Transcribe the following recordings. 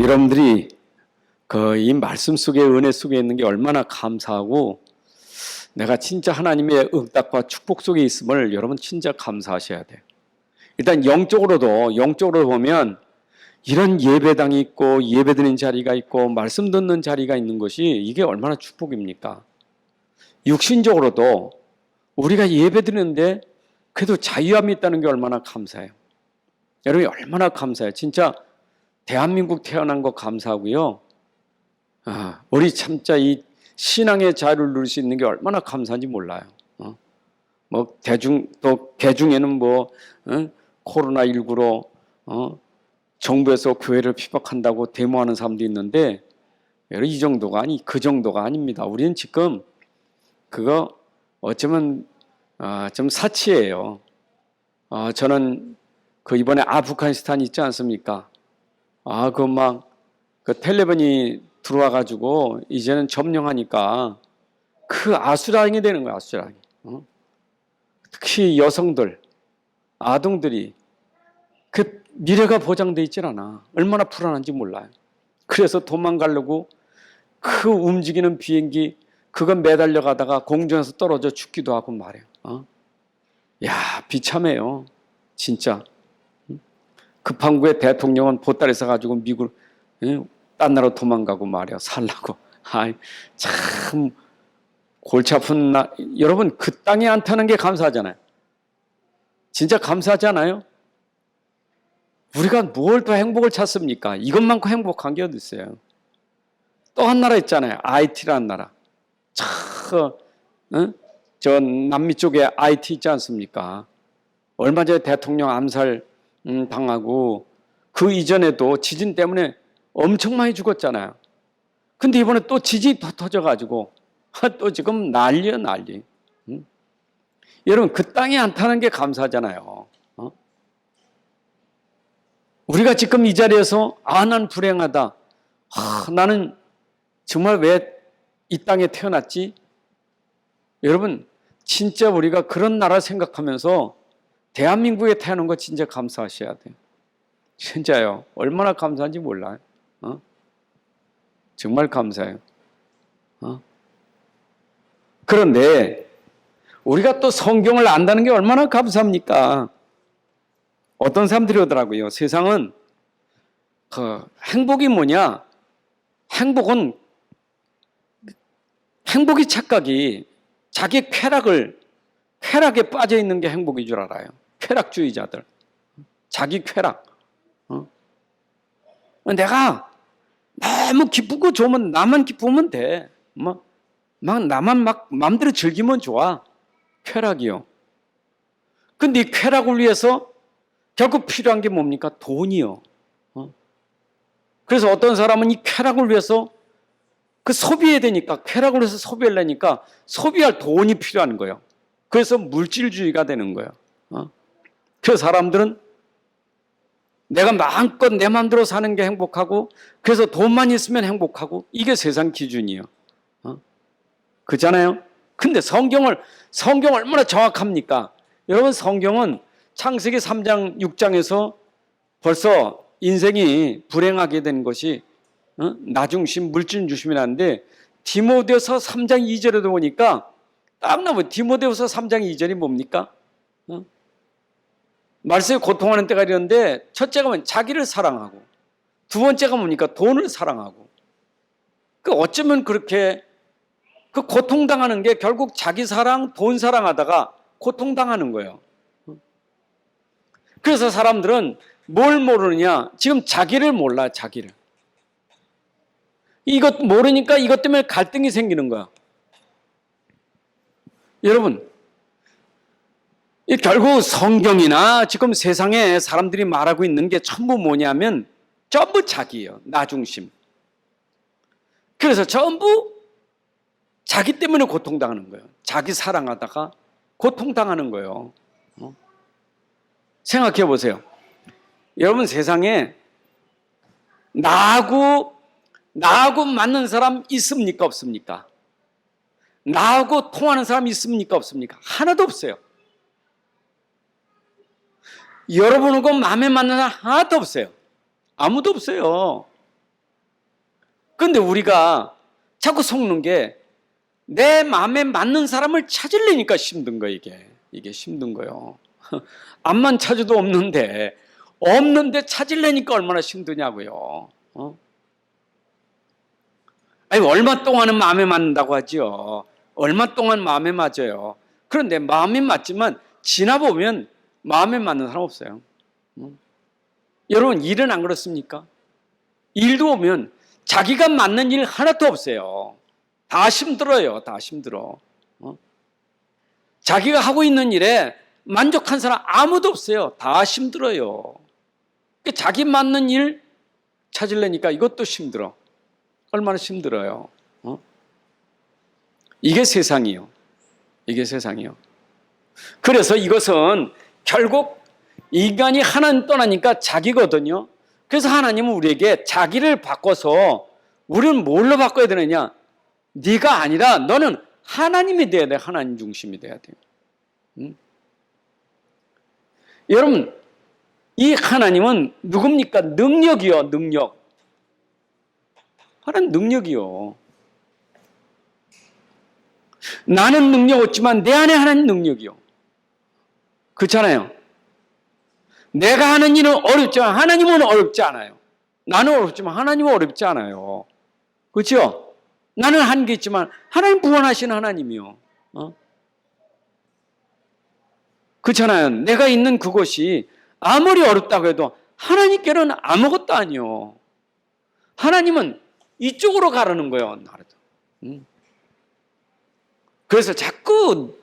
여러분들이 이 말씀 속에 은혜 속에 있는 게 얼마나 감사하고 내가 진짜 하나님의 응답과 축복 속에 있음을 여러분 진짜 감사하셔야 돼요. 일단 영적으로 보면 이런 예배당이 있고 예배드리는 자리가 있고 말씀 듣는 자리가 있는 것이 이게 얼마나 축복입니까? 육신적으로도 우리가 예배드리는데 그래도 자유함이 있다는 게 얼마나 감사해요. 여러분이 얼마나 감사해요. 진짜 대한민국 태어난 거 감사하고요. 우리 진짜 이 신앙의 자유를 누릴 수 있는 게 얼마나 감사한지 몰라요. 개중에는 코로나19로 정부에서 교회를 핍박한다고 데모하는 사람도 있는데 이 정도가 그 정도가 아닙니다. 우리는 지금 그거 어쩌면 좀 사치예요. 저는 이번에 아프가니스탄 있지 않습니까? 그 텔레본이 들어와가지고 이제는 점령하니까 그 아수라장이 되는 거야, 아수라장이. 특히 여성들, 아동들이 그 미래가 보장돼 있질 않아. 얼마나 불안한지 몰라요. 그래서 도망가려고 그 움직이는 비행기 그거 매달려 가다가 공중에서 떨어져 죽기도 하고 말이에요. 야, 비참해요. 진짜. 급한구의 대통령은 보따리 싸가지고 미국 딴 나라로 도망가고 말이야. 살라고. 참 골치 아픈 여러분 그 땅에 안 타는 게 감사하잖아요. 진짜 감사하지 않아요? 우리가 뭘 더 행복을 찾습니까? 이것만큼 행복한 게 어디 있어요? 또 한 나라 있잖아요. IT라는 나라. 저 남미 쪽에 IT 있지 않습니까? 얼마 전에 대통령 암살 당하고 그 이전에도 지진 때문에 엄청 많이 죽었잖아요. 근데 이번에 또 지진이 더 터져가지고 또 지금 난리야 난리. 여러분 그 땅에 안 타는 게 감사하잖아요. 우리가 지금 이 자리에서 난 불행하다. 나는 정말 왜 이 땅에 태어났지? 여러분 진짜 우리가 그런 나라 생각하면서 대한민국에 태어난 거 진짜 감사하셔야 돼요. 진짜요. 얼마나 감사한지 몰라요. 정말 감사해요. 그런데 우리가 또 성경을 안다는 게 얼마나 감사합니까? 어떤 사람들이 오더라고요. 세상은 행복이 뭐냐? 행복이 착각이 자기 쾌락에 빠져 있는 게 행복인 줄 알아요. 쾌락주의자들. 자기 쾌락. 내가 너무 기쁘고 좋으면 나만 기쁘면 돼. 나만 마음대로 즐기면 좋아. 쾌락이요. 근데 이 쾌락을 위해서 결국 필요한 게 뭡니까? 돈이요. 그래서 어떤 사람은 이 쾌락을 위해서 소비해야 되니까 쾌락을 위해서 소비하려니까 소비할 돈이 필요한 거예요. 그래서 물질주의가 되는 거예요. 그 사람들은 내가 마음껏 내 마음대로 사는 게 행복하고 그래서 돈만 있으면 행복하고 이게 세상 기준이에요. 그렇잖아요? 근데 성경 얼마나 정확합니까? 여러분 성경은 창세기 3장 6장에서 벌써 인생이 불행하게 된 것이 나중심 물질중심이라는데 디모데후서 3장 2절에도 보니까 딱 나오면 디모데후서 3장 2절이 뭡니까? 말세에 고통하는 때가 이런데 첫째가 뭐냐? 자기를 사랑하고 두 번째가 뭡니까? 돈을 사랑하고 어쩌면 그렇게 고통당하는 게 결국 자기 사랑, 돈 사랑하다가 고통당하는 거예요. 그래서 사람들은 뭘 모르느냐? 지금 자기를 몰라, 자기를. 이것 모르니까 이것 때문에 갈등이 생기는 거야. 여러분, 결국 성경이나 지금 세상에 사람들이 말하고 있는 게 전부 뭐냐면 전부 자기예요. 나 중심. 그래서 전부 자기 때문에 고통당하는 거예요. 자기 사랑하다가 고통당하는 거예요. 생각해 보세요. 여러분 세상에 나하고 맞는 사람 있습니까? 없습니까? 나하고 통하는 사람 있습니까? 없습니까? 하나도 없어요. 여러분하고 마음에 맞는 사람 하나도 없어요. 아무도 없어요. 근데 우리가 자꾸 속는 게 내 마음에 맞는 사람을 찾으려니까 힘든 거예요, 이게. 이게 힘든 거예요. 암만 찾아도 없는데 찾으려니까 얼마나 힘드냐고요. 아니, 얼마 동안은 마음에 맞는다고 하죠. 얼마 동안 마음에 맞아요. 그런데 마음에 맞지만 지나보면 마음에 맞는 사람 없어요. 여러분, 일은 안 그렇습니까? 일도 오면 자기가 맞는 일 하나도 없어요. 다 힘들어요. 다 힘들어. 자기가 하고 있는 일에 만족한 사람 아무도 없어요. 다 힘들어요. 자기 맞는 일 찾으려니까 이것도 힘들어. 얼마나 힘들어요. 이게 세상이요. 이게 세상이요. 그래서 이것은 결국 인간이 하나님 떠나니까 자기거든요. 그래서 하나님은 우리에게 자기를 바꿔서 우리는 뭘로 바꿔야 되느냐? 네가 아니라 너는 하나님이 돼야 돼. 하나님 중심이 돼야 돼요. 여러분, 이 하나님은 누굽니까? 능력이요. 능력. 하나님 능력이요. 나는 능력 없지만 내 안에 하나님 능력이요. 그렇잖아요. 내가 하는 일은 어렵지만 하나님은 어렵지 않아요. 나는 어렵지만 하나님은 어렵지 않아요. 그렇죠? 나는 한계 있지만 하나님 무한하신 하나님이요. 그렇잖아요. 내가 있는 그곳이 아무리 어렵다고 해도 하나님께는 아무것도 아니요. 하나님은 이쪽으로 가라는 거예요. 나라도. 그래서 자꾸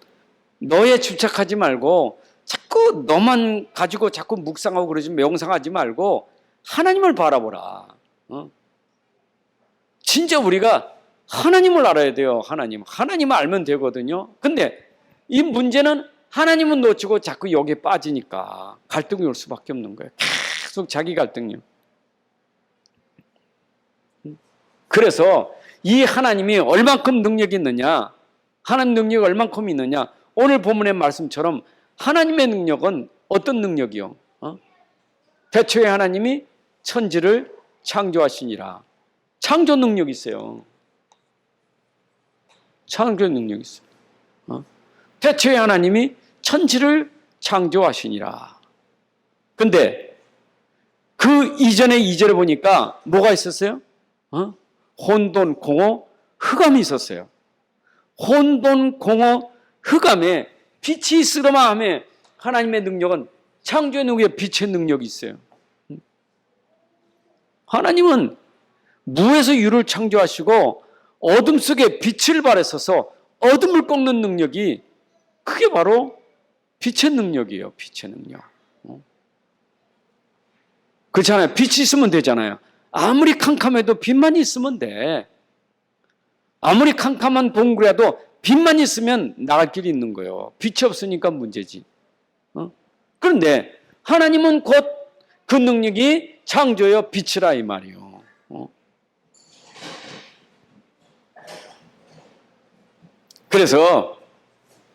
너에 집착하지 말고 자꾸 너만 가지고 자꾸 묵상하고 그러지 명상하지 말고 하나님을 바라보라. 진짜 우리가 하나님을 알아야 돼요. 하나님을 알면 되거든요. 근데 이 문제는 하나님은 놓치고 자꾸 여기에 빠지니까 갈등이 올 수밖에 없는 거예요. 계속 자기 갈등이요. 그래서 이 하나님이 얼만큼 능력이 있느냐, 하나님 능력이 얼만큼 있느냐, 오늘 본문의 말씀처럼 하나님의 능력은 어떤 능력이요? 태초에 하나님이 천지를 창조하시니라. 창조 능력이 있어요. 창조 능력이 있어요. 태초에 하나님이 천지를 창조하시니라. 근데 그 이전에 2절에 보니까 뭐가 있었어요? 혼돈, 공허, 흑암이 있었어요. 혼돈, 공허, 흑암에 빛이 있으려마 하며 하나님의 능력은 창조의 능력에 빛의 능력이 있어요. 하나님은 무에서 유를 창조하시고 어둠 속에 빛을 발하셔서 어둠을 꺾는 능력이 그게 바로 빛의 능력이에요. 빛의 능력. 그렇잖아요. 빛이 있으면 되잖아요. 아무리 캄캄해도 빛만 있으면 돼. 아무리 캄캄한 동굴에도 빛만 있으면 나갈 길이 있는 거예요. 빛이 없으니까 문제지. 그런데 하나님은 곧 그 능력이 창조여 빛이라 이 말이에요. 그래서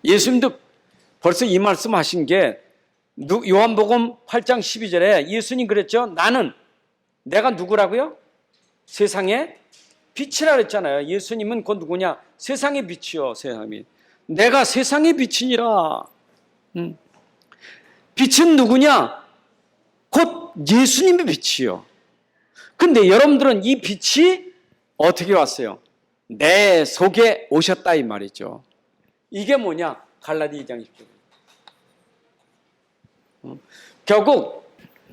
예수님도 벌써 이 말씀 하신 게 요한복음 8장 12절에 예수님 그랬죠. 내가 누구라고요? 세상의 빛이라 그랬잖아요. 예수님은 곧 누구냐? 세상의 빛이요. 세상의 빛. 내가 세상의 빛이니라. 빛은 누구냐? 곧 예수님의 빛이요. 근데 여러분들은 이 빛이 어떻게 왔어요? 내 속에 오셨다 이 말이죠. 이게 뭐냐? 갈라디 2장 10절. 결국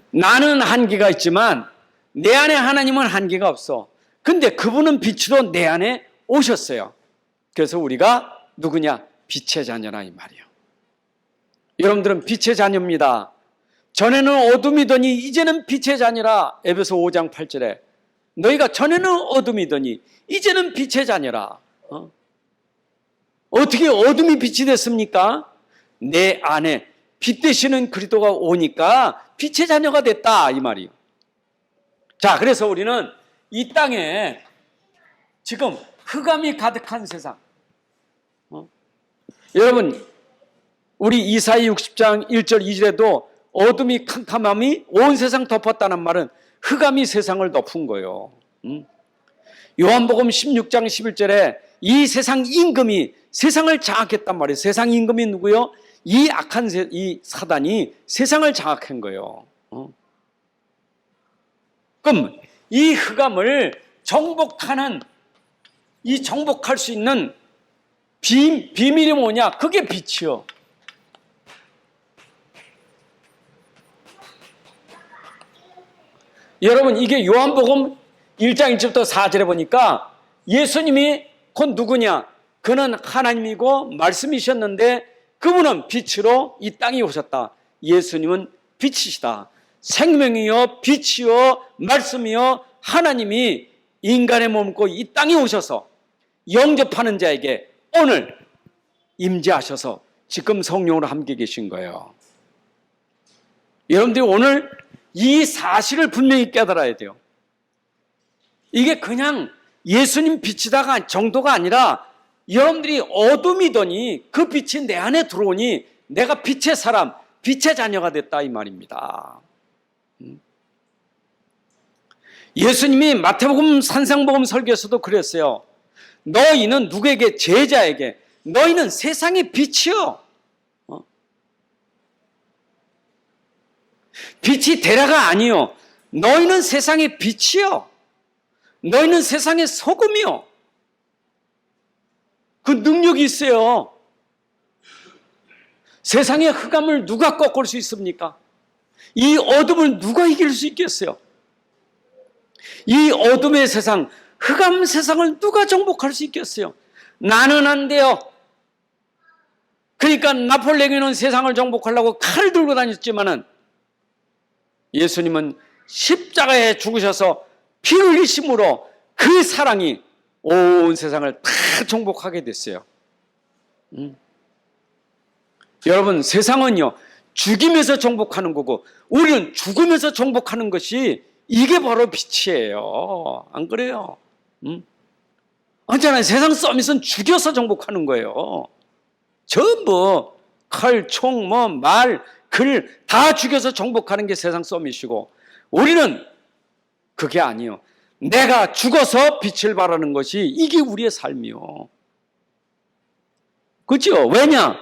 나는 한계가 있지만 내 안에 하나님은 한계가 없어. 근데 그분은 빛으로 내 안에 오셨어요. 그래서 우리가 누구냐? 빛의 자녀라 이 말이에요. 여러분들은 빛의 자녀입니다. 전에는 어둠이더니 이제는 빛의 자녀라. 에베소 5장 8절에 너희가 전에는 어둠이더니 이제는 빛의 자녀라. 어떻게 어둠이 빛이 됐습니까? 내 안에 빛 되시는 그리스도가 오니까 빛의 자녀가 됐다 이 말이에요. 자, 그래서 우리는 이 땅에 지금 흑암이 가득한 세상. 여러분, 우리 이사야 60장 1절 2절에도 어둠이 캄캄함이 온 세상 덮었다는 말은 흑암이 세상을 덮은 거예요. 요한복음 16장 11절에 이 세상 임금이 세상을 장악했단 말이에요. 세상 임금이 누구요? 이 악한 이 사단이 세상을 장악한 거예요. 그럼 이 흑암을 정복하는, 이 정복할 수 있는 비밀이 뭐냐? 그게 빛이요. 여러분, 이게 요한복음 1장 1절부터 4절에 보니까 예수님이 곧 누구냐? 그는 하나님이고 말씀이셨는데 그분은 빛으로 이 땅에 오셨다. 예수님은 빛이시다. 생명이요 빛이요 말씀이요 하나님이 인간의 몸을 입고 이 땅에 오셔서 영접하는 자에게 오늘 임재하셔서 지금 성령으로 함께 계신 거예요. 여러분들이 오늘 이 사실을 분명히 깨달아야 돼요. 이게 그냥 예수님 빛이다가 정도가 아니라 여러분들이 어둠이더니 그 빛이 내 안에 들어오니 내가 빛의 사람, 빛의 자녀가 됐다 이 말입니다. 예수님이 마태복음 산상복음 설교에서도 그랬어요. 너희는 누구에게? 제자에게. 너희는 세상의 빛이요. 빛이 되라가 아니요. 너희는 세상의 빛이요. 너희는 세상의 소금이요. 그 능력이 있어요. 세상의 흑암을 누가 꺾을 수 있습니까? 이 어둠을 누가 이길 수 있겠어요? 이 어둠의 세상, 흑암 세상을 누가 정복할 수 있겠어요? 나는 안 돼요. 그러니까 나폴레옹은 세상을 정복하려고 칼을 들고 다녔지만은 예수님은 십자가에 죽으셔서 피 흘리심으로 그 사랑이 온 세상을 다 정복하게 됐어요. 여러분, 세상은요 죽이면서 정복하는 거고 우리는 죽으면서 정복하는 것이 이게 바로 빛이에요. 안 그래요? 아니잖아요. 세상 서밋은 죽여서 정복하는 거예요. 전부 칼, 총, 말, 글 다 죽여서 정복하는 게 세상 서밋이고 우리는 그게 아니요. 내가 죽어서 빛을 발하는 것이 이게 우리의 삶이요. 그렇죠? 왜냐?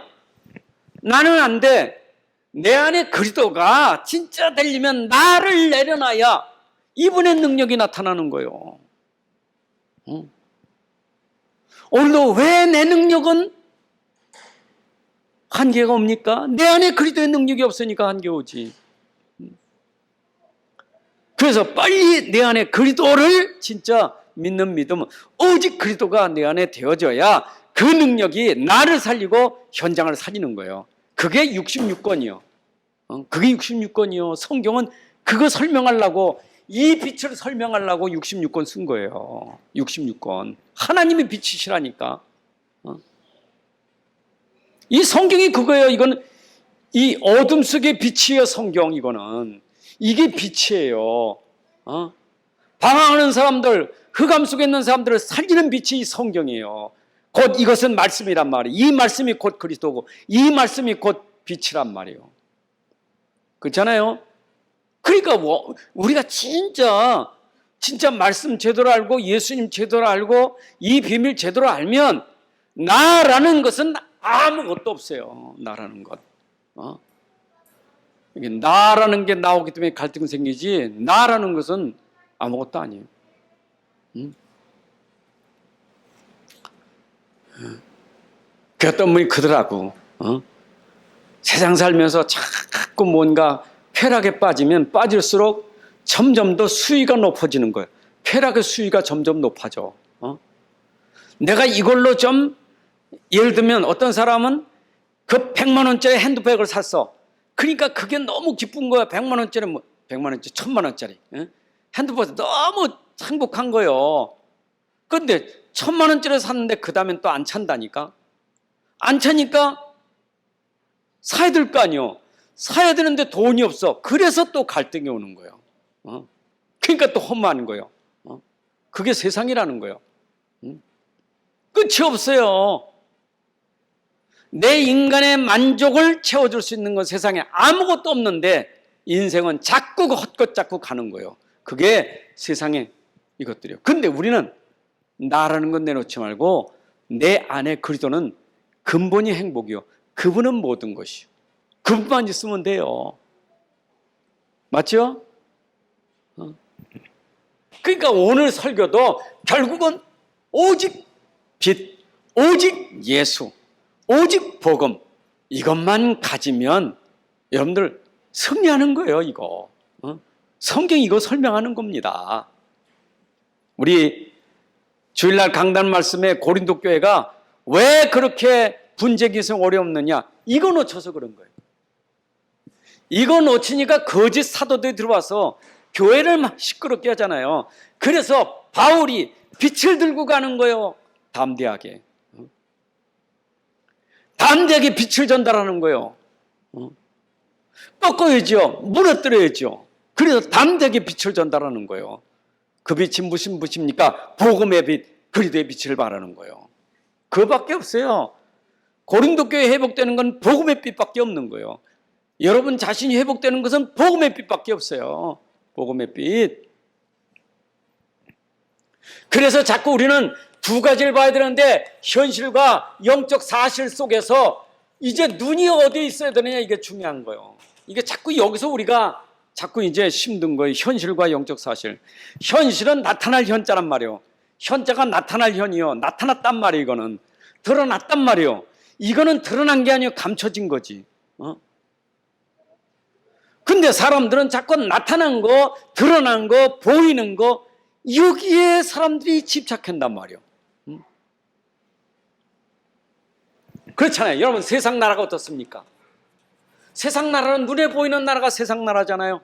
나는 안 돼. 내 안에 그리스도가 진짜 되려면 나를 내려놔야 이분의 능력이 나타나는 거예요. 오늘도 왜 내 능력은 한계가 옵니까? 내 안에 그리스도의 능력이 없으니까 한계 오지. 그래서 빨리 내 안에 그리스도를 진짜 믿는 믿음은 오직 그리스도가 내 안에 되어져야 그 능력이 나를 살리고 현장을 살리는 거예요. 그게 66권이요. 그게 66권이요. 성경은 그거 설명하려고 이 빛을 설명하려고 66권 쓴 거예요. 66권. 하나님의 빛이시라니까. 이 성경이 그거예요. 이건 이 어둠 속의 빛이에요. 성경 이거는. 이게 빛이에요. 방황하는 사람들, 흑암 속에 있는 사람들을 살리는 빛이 이 성경이에요. 곧 이것은 말씀이란 말이에요. 이 말씀이 곧 그리스도고 이 말씀이 곧 빛이란 말이에요. 그렇잖아요? 그러니까 우리가 진짜 말씀 제대로 알고 예수님 제대로 알고 이 비밀 제대로 알면 나라는 것은 아무것도 없어요. 나라는 것. 이게 나라는 게 나오기 때문에 갈등이 생기지 나라는 것은 아무것도 아니에요. 그 어떤 분이 그러더라고. 세상 살면서 자꾸 뭔가 쾌락에 빠지면 빠질수록 점점 더 수위가 높아지는 거예요. 쾌락의 수위가 점점 높아져. 내가 이걸로 좀 예를 들면 어떤 사람은 그 100만 원짜리 핸드백을 샀어. 그러니까 그게 너무 기쁜 거야. 100만 원짜리 100만 원짜리 1000만 원짜리 핸드백이 너무 행복한 거예요. 그런데 1000만 원짜리 샀는데 그 다음엔 또 안 찬다니까. 안 차니까 사야 될 거 아니요. 사야 되는데 돈이 없어. 그래서 또 갈등이 오는 거예요. 그러니까 또 험한 거예요. 그게 세상이라는 거예요. 끝이 없어요. 내 인간의 만족을 채워줄 수 있는 건 세상에 아무것도 없는데 인생은 자꾸 헛것 자꾸 가는 거예요. 그게 세상의 이것들이에요. 근데 우리는 나라는 건 내놓지 말고 내 안에 그리스도는 근본이 행복이요. 그분은 모든 것이요. 그분만 있으면 돼요. 맞죠? 그러니까 오늘 설교도 결국은 오직 빛, 오직 예수, 오직 복음 이것만 가지면 여러분들 승리하는 거예요. 이거 성경이 이거 설명하는 겁니다. 우리 주일날 강단 말씀에 고린도 교회가 왜 그렇게 분쟁기성 어려웠느냐, 이거 놓쳐서 그런 거예요. 이거 놓치니까 거짓 사도들이 들어와서 교회를 막 시끄럽게 하잖아요. 그래서 바울이 빛을 들고 가는 거예요. 담대하게. 담대하게 빛을 전달하는 거예요. 꺾어야죠. 무너뜨려야죠. 그래서 담대하게 빛을 전달하는 거예요. 그 빛이 무슨 빛입니까? 복음의 빛, 그리스도의 빛을 말하는 거예요. 그거밖에 없어요. 고린도 교회 회복되는 건 복음의 빛밖에 없는 거예요. 여러분 자신이 회복되는 것은 복음의 빛밖에 없어요. 복음의 빛. 그래서 자꾸 우리는 두 가지를 봐야 되는데, 현실과 영적 사실 속에서 이제 눈이 어디에 있어야 되느냐, 이게 중요한 거예요. 이게 자꾸 여기서 우리가 자꾸 이제 힘든 거예요. 현실과 영적 사실. 현실은 나타날 현자란 말이에요. 현자가 나타날 현이요. 나타났단 말이에요. 이거는 드러났단 말이에요. 이거는 드러난 게 아니고 감춰진 거지. 근데 사람들은 자꾸 나타난 거, 드러난 거, 보이는 거, 여기에 사람들이 집착한단 말이에요. 그렇잖아요. 여러분, 세상 나라가 어떻습니까? 세상 나라는 눈에 보이는 나라가 세상 나라잖아요.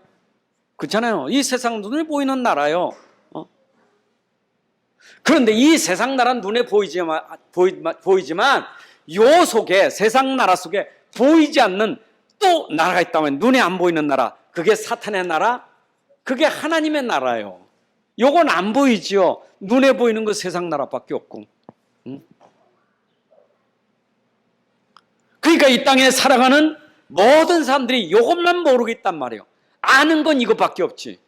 그렇잖아요. 이 세상 눈에 보이는 나라요. 그런데 이 세상 나라는 눈에 보이지만 요 속에, 세상 나라 속에 보이지 않는 또 나라가 있다면, 눈에 안 보이는 나라, 그게 사탄의 나라, 그게 하나님의 나라예요. 요건 안 보이지요. 눈에 보이는 거 세상 나라밖에 없고. 그러니까 이 땅에 살아가는 모든 사람들이 요것만 모르고 있단 말이에요. 아는 건 이것밖에 없지.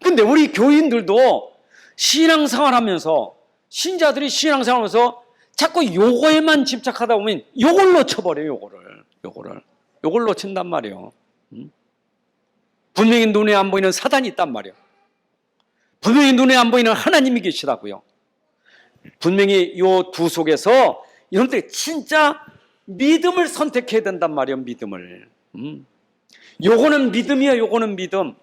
근데 우리 교인들도 신앙생활 하면서, 신자들이 신앙생활 하면서 자꾸 요거에만 집착하다 보면 요걸 놓쳐버려요. 요걸 놓친단 말이에요. 분명히 눈에 안 보이는 사단이 있단 말이에요. 분명히 눈에 안 보이는 하나님이 계시다고요. 분명히 요 두 속에서 여러분들이 진짜 믿음을 선택해야 된단 말이에요. 믿음을. 요거는 믿음이에요. 요거는 믿음.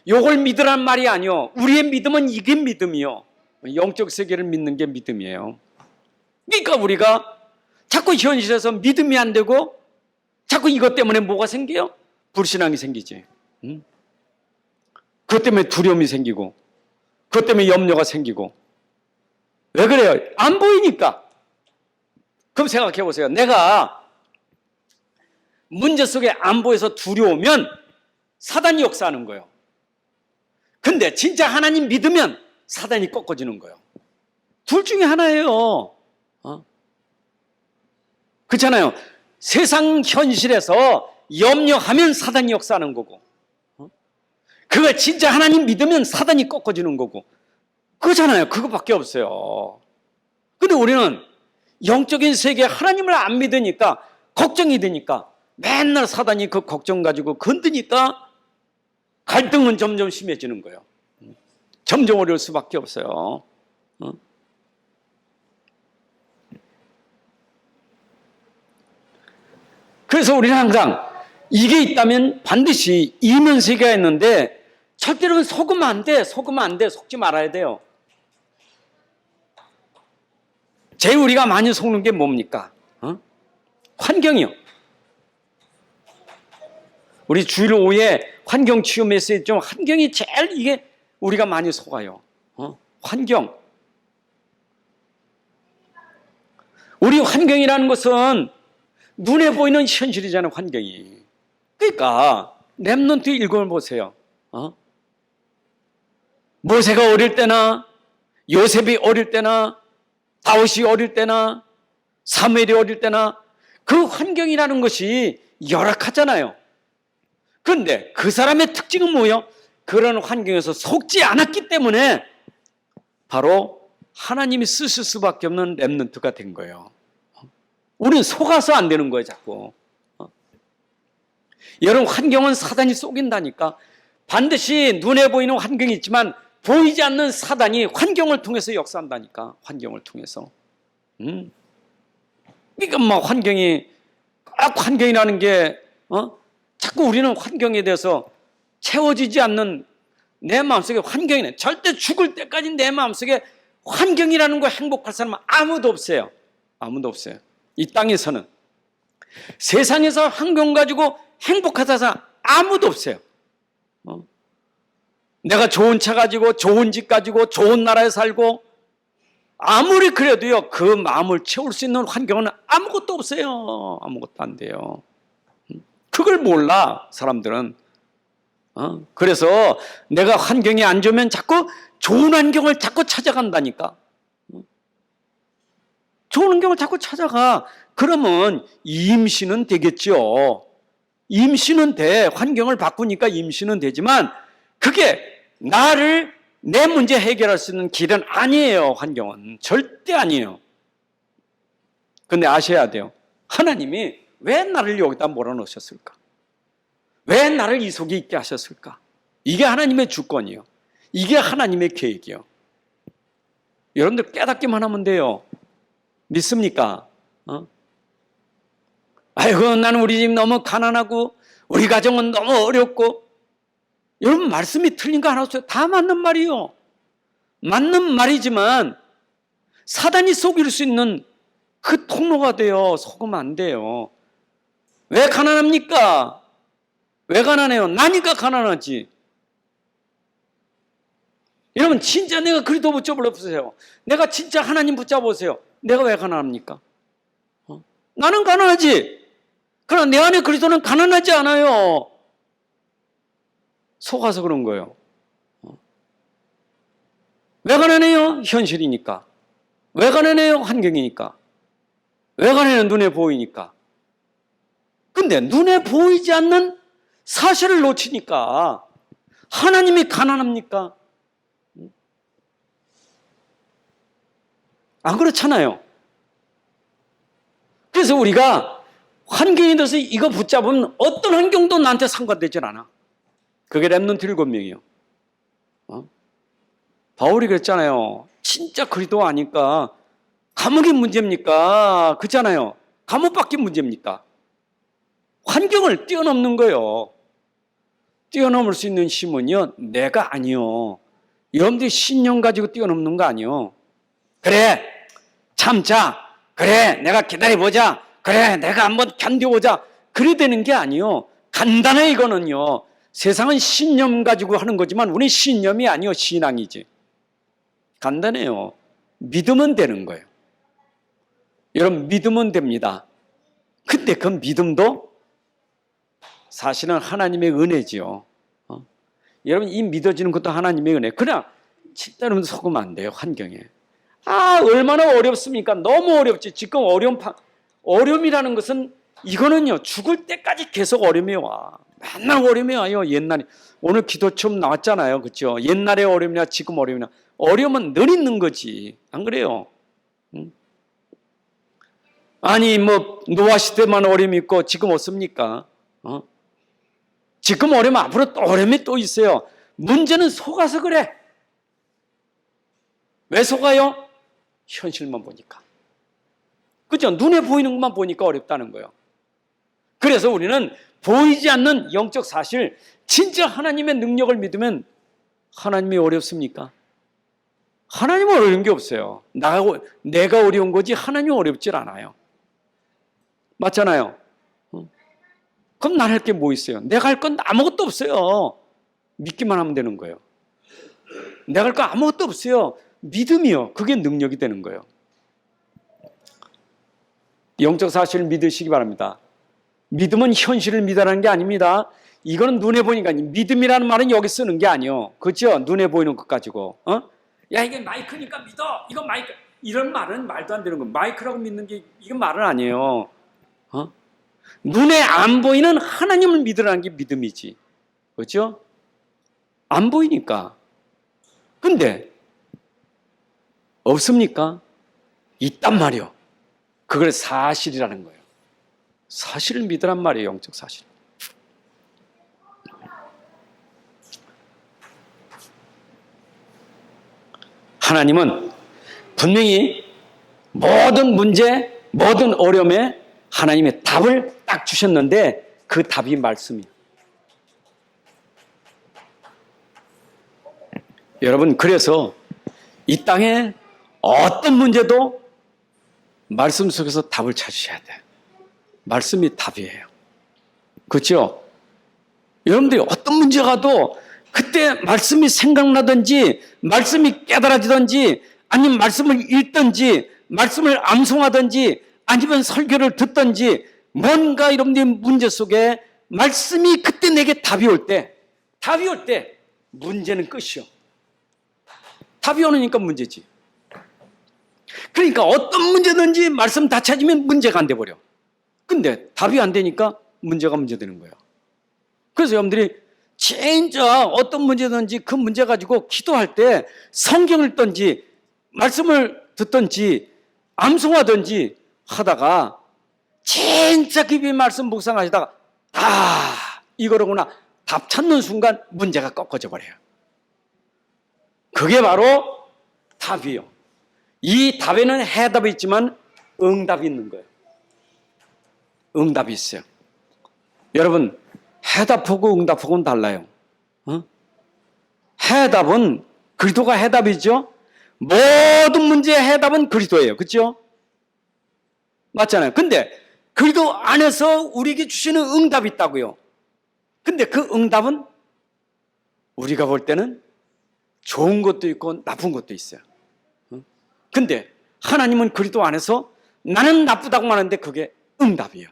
요걸 믿으란 말이 아니요. 우리의 믿음은 이게 믿음이요. 영적 세계를 믿는 게 믿음이에요. 그러니까 우리가 자꾸 현실에서 믿음이 안 되고 자꾸 이것 때문에 뭐가 생겨요? 불신앙이 생기지. 그것 때문에 두려움이 생기고, 그것 때문에 염려가 생기고. 왜 그래요? 안 보이니까. 그럼 생각해 보세요. 내가 문제 속에 안 보여서 두려우면 사단이 역사하는 거예요. 근데 진짜 하나님 믿으면 사단이 꺾어지는 거예요. 둘 중에 하나예요. 그렇잖아요. 세상 현실에서 염려하면 사단이 역사하는 거고, 그걸 진짜 하나님 믿으면 사단이 꺾어지는 거고, 그거잖아요. 그거밖에 없어요. 근데 우리는 영적인 세계에 하나님을 안 믿으니까, 걱정이 되니까 맨날 사단이 그 걱정 가지고 건드니까 갈등은 점점 심해지는 거예요. 점점 어려울 수밖에 없어요. 그래서 우리는 항상 이게 있다면 반드시 이면세계가 있는데, 절대로 속으면 안 돼. 속지 말아야 돼요. 제일 우리가 많이 속는 게 뭡니까? 환경이요. 우리 주일 오후에 환경 치유 메시지 좀, 환경이 제일 이게 우리가 많이 속아요. 환경. 우리 환경이라는 것은 눈에 보이는 현실이잖아요. 환경이. 그러니까 렘넌트 읽어을 보세요. 모세가 어릴 때나, 요셉이 어릴 때나, 다윗이 어릴 때나, 사무엘이 어릴 때나 그 환경이라는 것이 열악하잖아요. 그런데 그 사람의 특징은 뭐예요? 그런 환경에서 속지 않았기 때문에 바로 하나님이 쓰실 수밖에 없는 렘넌트가 된 거예요. 우리는 속아서 안 되는 거예요, 자꾸. 여러분, 환경은 사단이 속인다니까. 반드시 눈에 보이는 환경이 있지만 보이지 않는 사단이 환경을 통해서 역사한다니까. 환경을 통해서. 그러니까 막 환경이라는 게 자꾸 우리는 환경에 대해서 채워지지 않는 내 마음속에 환경이네. 절대 죽을 때까지 내 마음속에 환경이라는 거 행복할 사람은 아무도 없어요. 아무도 없어요. 이 땅에서는. 세상에서 환경 가지고 행복하다 사람 아무도 없어요. 내가 좋은 차 가지고 좋은 집 가지고 좋은 나라에 살고 아무리 그래도요, 그 마음을 채울 수 있는 환경은 아무것도 없어요. 아무것도 안 돼요. 그걸 몰라, 사람들은. 그래서 내가 환경이 안 좋으면 자꾸 좋은 환경을 자꾸 찾아간다니까. 좋은 환경을 자꾸 찾아가. 그러면 임신은 되겠죠. 임신은 돼. 환경을 바꾸니까 임신은 되지만 그게 내 문제 해결할 수 있는 길은 아니에요. 환경은 절대 아니에요. 근데 아셔야 돼요. 하나님이 왜 나를 여기다 몰아넣으셨을까? 왜 나를 이 속에 있게 하셨을까? 이게 하나님의 주권이에요. 이게 하나님의 계획이에요. 여러분들 깨닫기만 하면 돼요. 믿습니까? 아이고, 나는 우리 집 너무 가난하고 우리 가정은 너무 어렵고. 여러분, 말씀이 틀린 거 하나 없어요. 다 맞는 말이요. 맞는 말이지만 사단이 속일 수 있는 그 통로가 돼요. 속으면 안 돼요. 왜 가난합니까? 왜 가난해요? 나니까 가난하지. 여러분, 진짜 내가 그리스도 붙잡으려 보세요. 내가 진짜 하나님 붙잡으세요. 내가 왜 가난합니까? 나는 가난하지. 그러나 내 안에 그리스도는 가난하지 않아요. 속아서 그런 거예요. 왜 가난해요? 현실이니까. 왜 가난해요? 환경이니까. 왜 가난해요? 눈에 보이니까. 근데 눈에 보이지 않는 사실을 놓치니까 하나님이 가난합니까? 안 그렇잖아요. 그래서 우리가 환경에 대해서 이거 붙잡으면 어떤 환경도 나한테 상관되질 않아. 그게 렘넌트 7명이에요. 바울이 그랬잖아요. 진짜 그리스도 아니까 감옥이 문제입니까? 그렇잖아요. 감옥밖에 문제입니까? 환경을 뛰어넘는 거예요. 뛰어넘을 수 있는 힘은요, 내가 아니요. 여러분들이 신념 가지고 뛰어넘는 거 아니요. 그래, 참자. 그래, 내가 기다려보자. 그래, 내가 한번 견뎌보자. 그래 되는 게 아니요. 간단해, 이거는요. 세상은 신념 가지고 하는 거지만 우리 신념이 아니요, 신앙이지. 간단해요. 믿으면 되는 거예요. 여러분, 믿으면 됩니다. 근데 그 믿음도 사실은 하나님의 은혜지요. 여러분, 이 믿어지는 것도 하나님의 은혜. 그냥 진짜로 속으면 안 돼요, 환경에. 얼마나 어렵습니까? 너무 어렵지. 지금 어려움이라는 것은 이거는요, 죽을 때까지 계속 어려움이 와. 맨날 어려움이 와요, 옛날에. 오늘 기도 처음 나왔잖아요. 그렇죠? 옛날의 어려움이나 지금 어려움이나. 어려움은 늘 있는 거지. 안 그래요? 아니, 노아 시대만 어려움이 있고 지금 없습니까? 지금 어려움, 앞으로 또 어려움이 또 있어요. 문제는 속아서 그래. 왜 속아요? 현실만 보니까. 그죠? 눈에 보이는 것만 보니까 어렵다는 거예요. 그래서 우리는 보이지 않는 영적 사실, 진짜 하나님의 능력을 믿으면 하나님이 어렵습니까? 하나님은 어려운 게 없어요. 내가 어려운 거지 하나님은 어렵질 않아요. 맞잖아요. 그럼 난 할 게 뭐 있어요? 내가 할 건 아무것도 없어요. 믿기만 하면 되는 거예요. 내가 할 거 아무것도 없어요. 믿음이요. 그게 능력이 되는 거예요. 영적 사실을 믿으시기 바랍니다. 믿음은 현실을 믿으라는 게 아닙니다. 이거는 눈에 보니까 믿음이라는 말은 여기 쓰는 게 아니에요. 그렇죠? 눈에 보이는 것 가지고. 야, 이게 마이크니까 믿어. 이거 마이크. 이런 말은 말도 안 되는 거예요. 마이크라고 믿는 게 이건 말은 아니에요. 눈에 안 보이는 하나님을 믿으라는 게 믿음이지. 그렇죠? 안 보이니까. 근데 없습니까? 있단 말이요. 그걸 사실이라는 거예요. 사실을 믿으란 말이에요. 영적 사실. 하나님은 분명히 모든 문제, 모든 어려움에 하나님의 답을 딱 주셨는데 그 답이 말씀이에요. 여러분, 그래서 이 땅에 어떤 문제도 말씀 속에서 답을 찾으셔야 돼요. 말씀이 답이에요. 그렇죠? 여러분들이 어떤 문제가 가도 그때 말씀이 생각나든지 말씀이 깨달아지든지 아니면 말씀을 읽든지 말씀을 암송하든지 아니면 설교를 듣든지 뭔가 여러분들의 문제 속에 말씀이 그때 내게 답이 올 때 문제는 끝이요. 답이 오니까 문제지. 그러니까 어떤 문제든지 말씀 다 찾으면 문제가 안 돼버려. 근데 답이 안 되니까 문제가 문제되는 거예요. 그래서 여러분들이 진짜 어떤 문제든지 그 문제 가지고 기도할 때 성경을 읽든지 말씀을 듣든지 암송하든지 하다가 진짜 깊이 말씀 묵상하시다가 이거로구나 답 찾는 순간 문제가 꺾어져 버려요. 그게 바로 답이요. 이 답에는 해답이 있지만 응답이 있는 거예요. 응답이 있어요. 여러분, 해답하고 응답하고는 달라요. 해답은 그리스도가 해답이죠. 모든 문제의 해답은 그리스도예요. 그렇죠? 맞잖아요. 근데 그리스도 안에서 우리에게 주시는 응답이 있다고요. 근데 그 응답은 우리가 볼 때는 좋은 것도 있고 나쁜 것도 있어요. 근데 하나님은 그리스도 안에서 나는 나쁘다고 하는데 그게 응답이에요.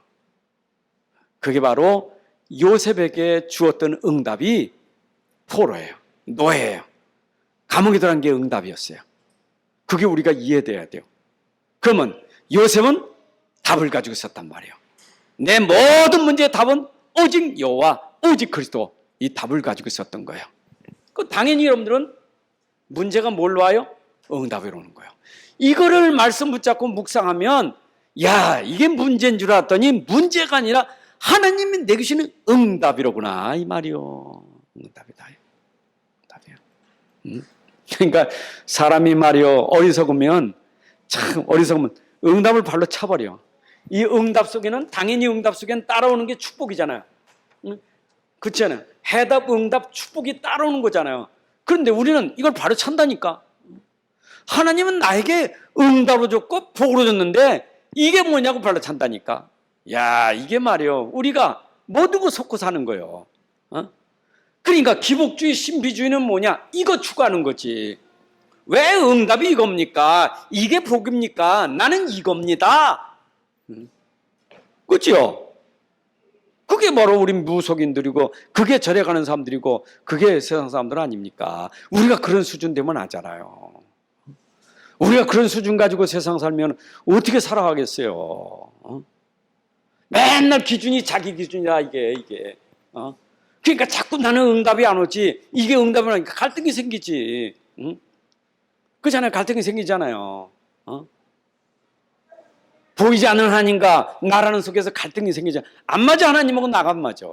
그게 바로 요셉에게 주었던 응답이 포로예요. 노예예요. 감옥에 들어간 게 응답이었어요. 그게 우리가 이해돼야 돼요. 그러면 요셉은 답을 가지고 있었단 말이에요. 내 모든 문제의 답은 오직 여호와, 오직 그리스도, 이 답을 가지고 있었던 거예요. 그 당연히 여러분들은 문제가 뭘로 와요? 응답으로 오는 거예요. 이거를 말씀 붙잡고 묵상하면 야, 이게 문제인 줄 알았더니 문제가 아니라 하나님이 내게 주시는 응답이로구나 이 말이요. 응답이다. 응답이요. 그러니까 사람이 말이요 어리석으면 참 어리석으면 응답을 발로 차버려. 이 응답 속에는 당연히 응답 속에는 따라오는 게 축복이잖아요. 그렇잖아요. 해답, 응답, 축복이 따라오는 거잖아요. 그런데 우리는 이걸 바로 찬다니까. 하나님은 나에게 응답을 줬고 복으로 줬는데 이게 뭐냐고 발로 찬다니까. 야, 이게 말이요. 우리가 뭐 두고 속고 사는 거예요. 그러니까 기복주의, 신비주의는 뭐냐? 이거 추구하는 거지. 왜 응답이 이겁니까? 이게 복입니까? 나는 이겁니다. 그렇죠? 그게 바로 우리 무속인들이고 그게 절에 가는 사람들이고 그게 세상 사람들 아닙니까? 우리가 그런 수준 되면 하잖아요. 우리가 그런 수준 가지고 세상 살면 어떻게 살아가겠어요? 맨날 기준이 자기 기준이야 이게. 그러니까 자꾸 나는 응답이 안 오지. 이게 응답이 나니까 갈등이 생기지. 그렇잖아요. 갈등이 생기잖아요. 보이지 않는 하나님과 나라는 속에서 갈등이 생기죠. 안 맞아. 하나님하고 나가 안 맞아.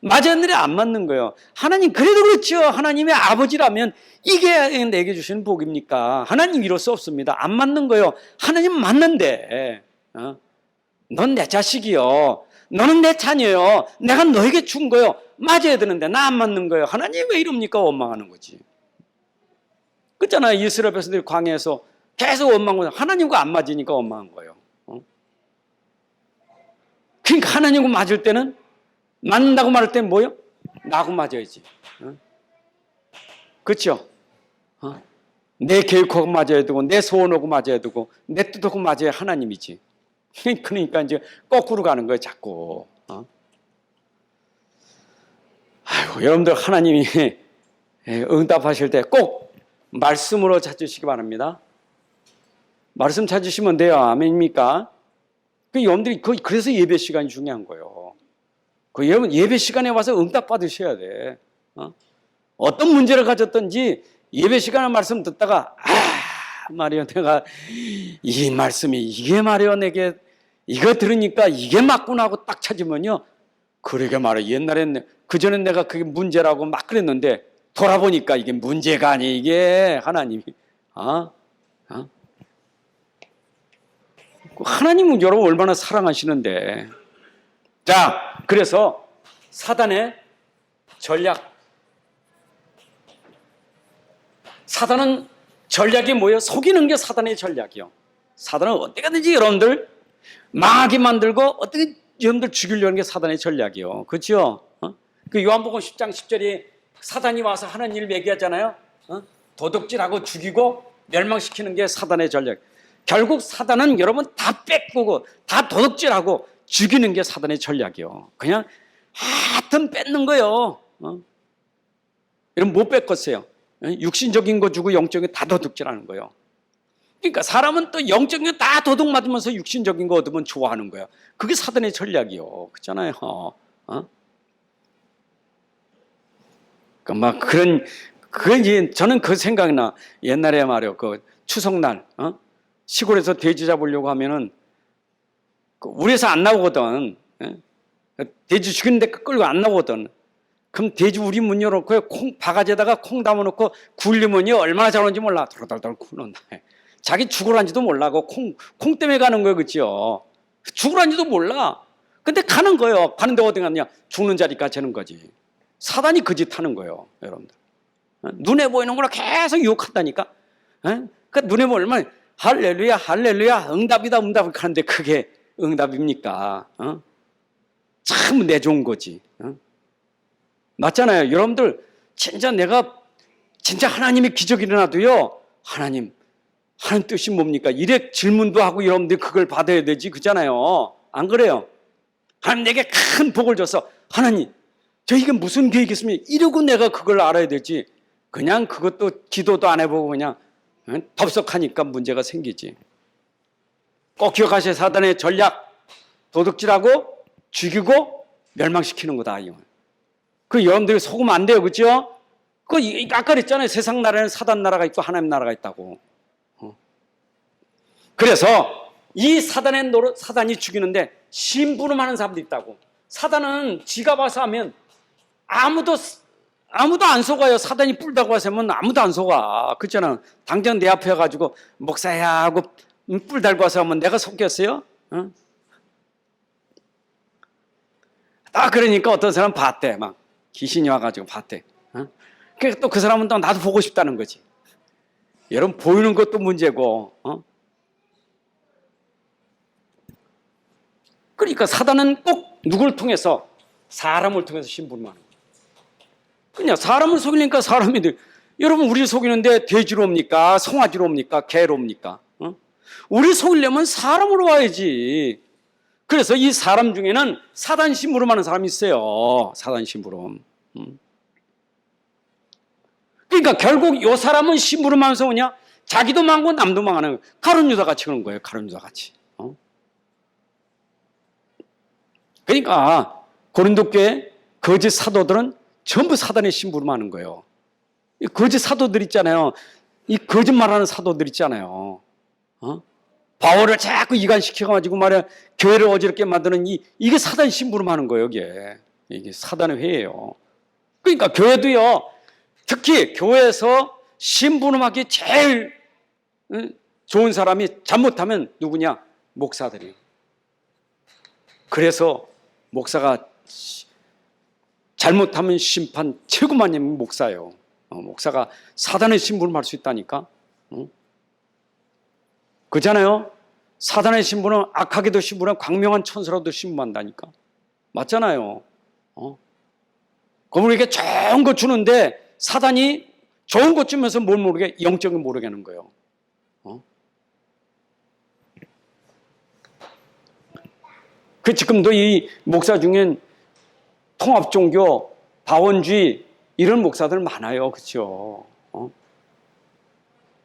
맞았는데 안 맞는 거예요. 하나님 그래도 그렇죠. 하나님의 아버지라면 이게 내게 주시는 복입니까? 하나님 이럴 수 없습니다. 안 맞는 거예요. 하나님 맞는데 넌 내 자식이요. 너는 내 자녀요. 내가 너에게 준 거요. 맞아야 되는데 나 안 맞는 거예요. 하나님 왜 이럽니까? 원망하는 거지. 그렇잖아요. 이스라엘 백성들이 광야에서 계속 원망하고 하나님과 안 맞으니까 원망한 거예요. 그러니까 하나님과 맞을 때는 맞는다고 말할 때는 뭐요? 나하고 맞아야지. 그렇죠? 내 계획하고 맞아야 되고 내 소원하고 맞아야 되고 내 뜻하고 맞아야 하나님이지. 그러니까 이제 거꾸로 가는 거예요. 자꾸. 아이고, 여러분들 하나님이 응답하실 때 꼭 말씀으로 찾으시기 바랍니다. 말씀 찾으시면 돼요. 아멘입니까? 여러분들이 그래서 예배 시간이 중요한 거예요. 여러분 예배 시간에 와서 응답 받으셔야 돼. 어떤 문제를 가졌든지 예배 시간에 말씀 듣다가 말이야 내가 이 말씀이 이게 말이야 내게 이거 들으니까 이게 맞구나 하고 딱 찾으면요. 그러게 말이야 옛날엔 그전엔 내가 그게 문제라고 막 그랬는데 돌아보니까 이게 문제가 아니 이게 하나님이 하나님은 여러분 얼마나 사랑하시는데. 자, 그래서 사단의 전략. 사단은 전략이 뭐예요? 속이는 게 사단의 전략이요. 사단은 어떻게든지 여러분들 망하게 만들고 어떻게 여러분들 죽이려는 게 사단의 전략이요. 그렇죠? 그 요한복음 10장 10절에 사단이 와서 하는 일을 얘기하잖아요. 도둑질하고 죽이고 멸망시키는 게 사단의 전략. 결국 사단은 여러분 다 뺏고 다 도둑질하고 죽이는 게 사단의 전략이요. 그냥 하여튼 뺏는 거예요. 여러분 못 뺏겠어요. 육신적인 거 주고 영적인 거 다 도둑질하는 거예요. 그러니까 사람은 또 영적인 거 다 도둑 맞으면서 육신적인 거 얻으면 좋아하는 거예요. 그게 사단의 전략이요. 그렇잖아요. 막 저는 그 생각이 나. 옛날에 말이요. 그 추석날, 시골에서 돼지 잡으려고 하면은, 우리에서 안 나오거든. 돼지 죽이는데 끌고 안 나오거든. 그럼 돼지 우리 문 열어놓고 바가지에다가 콩 담아놓고 굴리면요. 얼마나 잘 오는지 몰라. 돌돌돌 굴는다. 자기 죽으란지도 몰라. 콩 때문에 가는 거예요. 그죠? 죽으란지도 몰라. 근데 가는 거예요. 가는데 어디 갔냐? 죽는 자리까지 하는 거지. 사단이 그 짓 하는 거예요. 여러분들. 눈에 보이는 걸로 계속 유혹한다니까. 그 눈에 보이면 할렐루야 할렐루야 응답이다 응답을 하는데 그게 응답입니까? 참 내좋은 거지. 맞잖아요. 여러분들 진짜 하나님의 기적이 일어나도요. 하나님 뜻이 뭡니까? 이래 질문도 하고 여러분들이 그걸 받아야 되지. 그잖아요. 안 그래요? 하나님 내게 큰 복을 줘서 하나님 저 이게 무슨 계획이 있습니까? 이러고 내가 그걸 알아야 되지. 그냥 그것도 기도도 안 해보고 그냥 덥석하니까 문제가 생기지. 꼭 기억하세요. 사단의 전략. 도둑질하고 죽이고 멸망시키는 거다. 그 여러분들이 속으면 안 돼요. 그렇죠? 아까 그랬잖아요. 세상 나라에는 사단 나라가 있고 하나님 나라가 있다고. 그래서 이 사단이 죽이는데 심부름하는 사람도 있다고. 사단은 지가 와서 하면 아무도 안 속아요. 사단이 뿔다고 하면 아무도 안 속아. 그렇잖아. 당장 내 앞에 가지고 목사야 하고 뿔 달고 와서 하면 내가 속겠어요? 그러니까 어떤 사람은 봤대. 막 귀신이 와가지고 봤대. 그러니까 또 그 사람은 또 나도 보고 싶다는 거지. 여러분 보이는 것도 문제고. 그러니까 사단은 꼭 누굴 통해서? 사람을 통해서 심부름하는 거예요. 그냥 사람을 속이니까 사람이 돼. 여러분 우리 속이는데 돼지로 옵니까? 송아지로 옵니까? 개로 옵니까? 우리 속이려면 사람으로 와야지. 그래서 이 사람 중에는 사단 심부름하는 사람이 있어요. 사단 심부름. 그러니까 결국 이 사람은 심부름하면서 뭐냐? 자기도 망하고 남도 망하는 가룟 유다 같이 그런 거예요. 가룟 유다 같이. 그러니까 고린도 교회 거짓 사도들은 전부 사단의 심부름하는 거예요. 이 거짓 사도들 있잖아요. 이 거짓말하는 사도들 있잖아요. 바울을 자꾸 이간시켜가지고 말이야 교회를 어지럽게 만드는 이게 사단 심부름하는 거예요. 이게 사단의 회예요. 그러니까 교회도요. 특히 교회에서 심부름하기 제일 좋은 사람이 잘못하면 누구냐? 목사들이에요. 그래서 목사가 잘못하면 심판 최고만이 목사예요. 목사가 사단의 심부름할 수 있다니까. 그잖아요. 사단의 심부름, 악하게도 심부름, 광명한 천사로도 심부한다니까. 맞잖아요. 그럼 우리에게 좋은 거 주는데 사단이 좋은 것 주면서 뭘 모르게 영적인 모르게 하는 거예요. 그 지금도 이 목사 중엔 통합종교, 다원주의 이런 목사들 많아요. 그렇죠?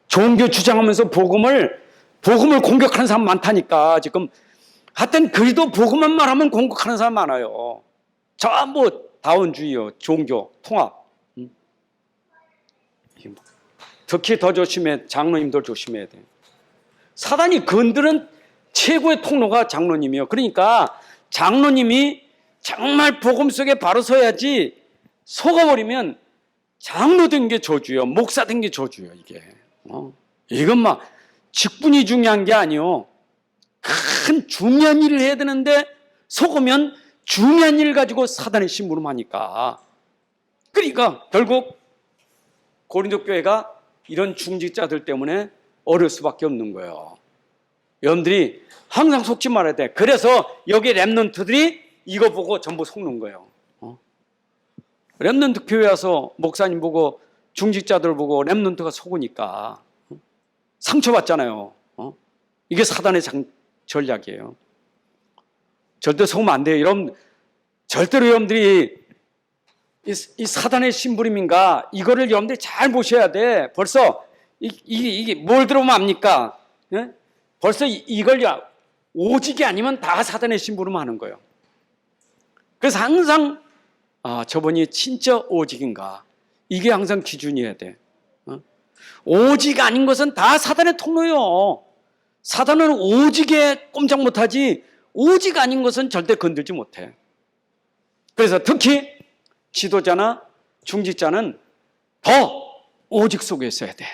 종교 주장하면서 복음을 공격하는 사람 많다니까. 지금 하여튼 그래도 복음만 말하면 공격하는 사람 많아요. 전부 다원주의요, 종교, 통합. 특히 더 장로님들 조심해야 돼요. 사단이 건드는 최고의 통로가 장로님이에요. 그러니까 장로님이 정말 복음 속에 바로 서야지, 속아버리면 장로 된 게 저주예요. 목사 된 게 저주예요, 이게. 이건 막 직분이 중요한 게 아니요. 큰 중요한 일을 해야 되는데 속으면 중요한 일 가지고 사단의 심부름하니까. 그러니까 결국 고린도 교회가 이런 중직자들 때문에 어려울 수밖에 없는 거예요. 여러분들이 항상 속지 말아야 돼. 그래서 여기 렘넌트들이 이거 보고 전부 속는 거예요. 렘넌트 교회 와서 목사님 보고 중직자들 보고 렘넌트가 속으니까 상처받잖아요. 이게 사단의 전략이에요. 절대 속으면 안 돼요. 여러분, 절대로 여러분들이 이 사단의 심부름인가, 이거를 여러분들이 잘 보셔야 돼. 벌써 이게 뭘 들어보면 압니까? 예? 벌써 이걸 오직이 아니면 다 사단의 심부름 하는 거예요. 그래서 항상 저분이 진짜 오직인가, 이게 항상 기준이어야 돼. 오직 아닌 것은 다 사단의 통로예요. 사단은 오직에 꼼짝 못하지 오직 아닌 것은 절대 건들지 못해. 그래서 특히 지도자나 중직자는 더 오직 속에 있어야 돼.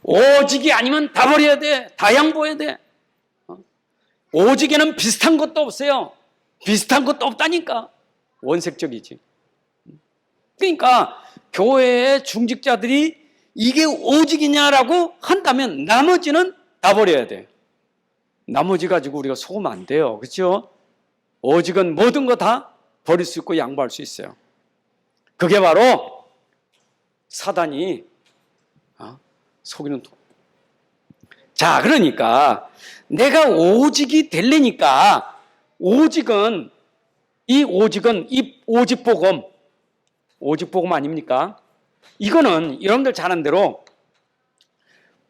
오직이 아니면 다 버려야 돼. 다 양보해야 돼. 오직에는 비슷한 것도 없어요. 비슷한 것도 없다니까. 원색적이지. 그러니까 교회의 중직자들이 이게 오직이냐라고 한다면 나머지는 다 버려야 돼. 나머지 가지고 우리가 속으면 안 돼요. 그렇죠? 오직은 모든 거 다 버릴 수 있고 양보할 수 있어요. 그게 바로 사단이 속이는 통. 자, 그러니까 내가 오직이 되려니까 오직은 이 오직 복음 아닙니까? 이거는 여러분들 잘 아는 대로